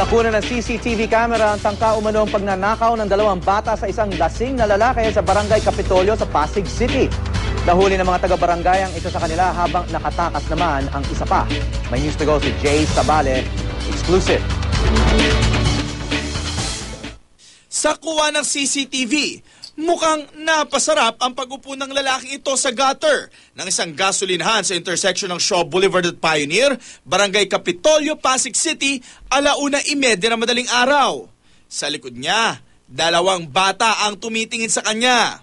Nakuna ng CCTV camera ang tangka umanong pagnanakaw ng 2 bata sa isang lasing na lalaki sa Barangay Kapitolyo sa Pasig City. Nahuli ng mga taga-barangay ang isa sa kanila habang nakatakas naman ang isa pa. May news to go si Jay Sabale, exclusive. Sa kuha ng CCTV, mukhang napasarap ang pag-upo ng lalaking ito sa gutter ng isang gasolinahan sa intersection ng Shaw Boulevard at Pioneer, Barangay Kapitolyo, Pasig City, 1:30 ng madaling araw. Sa likod niya, 2 bata ang tumitingin sa kanya.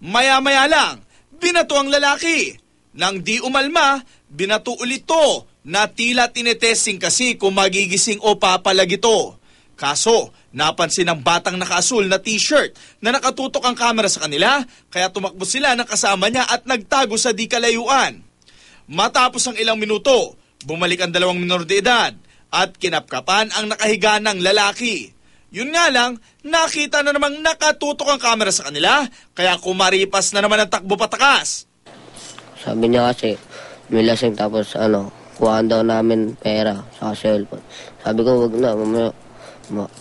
Maya-maya lang, binato ang lalaki. Nang di umalma, binato ulit ito na tila tinetesting kasi kung magigising o papalag ito. Kaso, napansin ng batang nakaasul na t-shirt na nakatutok ang kamera sa kanila, kaya tumakbo sila ng kasama niya at nagtago sa di kalayuan. Matapos ang ilang minuto, bumalik ang 2 minor de edad at kinapkapan ang nakahiga ng lalaki. Yun nga lang, nakita na namang nakatutok ang kamera sa kanila, kaya kumaripas na naman ang takbo patakas. Sabi niya kasi, may lasing tapos kuhaan daw namin pera sa cellphone. Sabi ko, wag na, mamaya.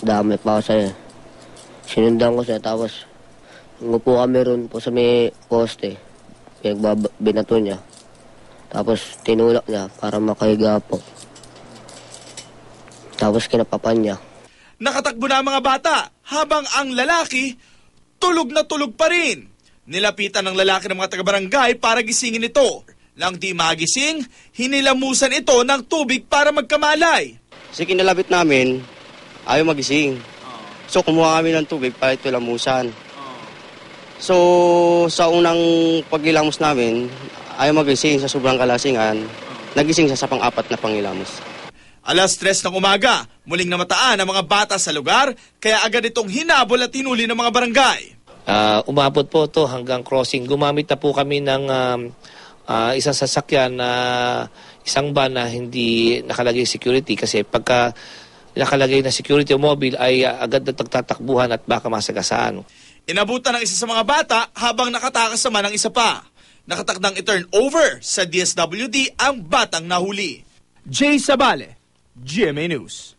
Dami pa ako sa'yo. Sinundan ko siya, tapos ngupo kami ron po sa may poste. Binato niya. Tapos tinulak niya para makahiga po. Tapos kinapapan niya. Nakatakbo na ang mga bata habang ang lalaki tulog na tulog pa rin. Nilapitan ng lalaki ng mga taga-barangay para gisingin ito. Lang di magising, hinilamusan ito ng tubig para magkamalay. Kasi kinalapit namin, ayaw magising. So kumuha kami ng tubig para ito lamusan. So sa unang paglilamos namin, ayaw magising sa sobrang kalasingan. Nagising siya sa pang-4 na pangilamos. 3:00 ng umaga, muling namataan ang mga bata sa lugar, kaya agad itong hinabol at hinuli ng mga barangay. Umabot po ito hanggang crossing. Gumamit na po kami ng isang sasakyan na isang van na hindi nakalagay security kasi pagka nakalagay na security o mobile ay agad na tagtatakbuhan at baka masagasaan. Inabutan ng isa sa mga bata habang nakatakas naman ang isa pa. Nakatakdang i-turn over sa DSWD ang batang nahuli. Jay Sabale, GMA News.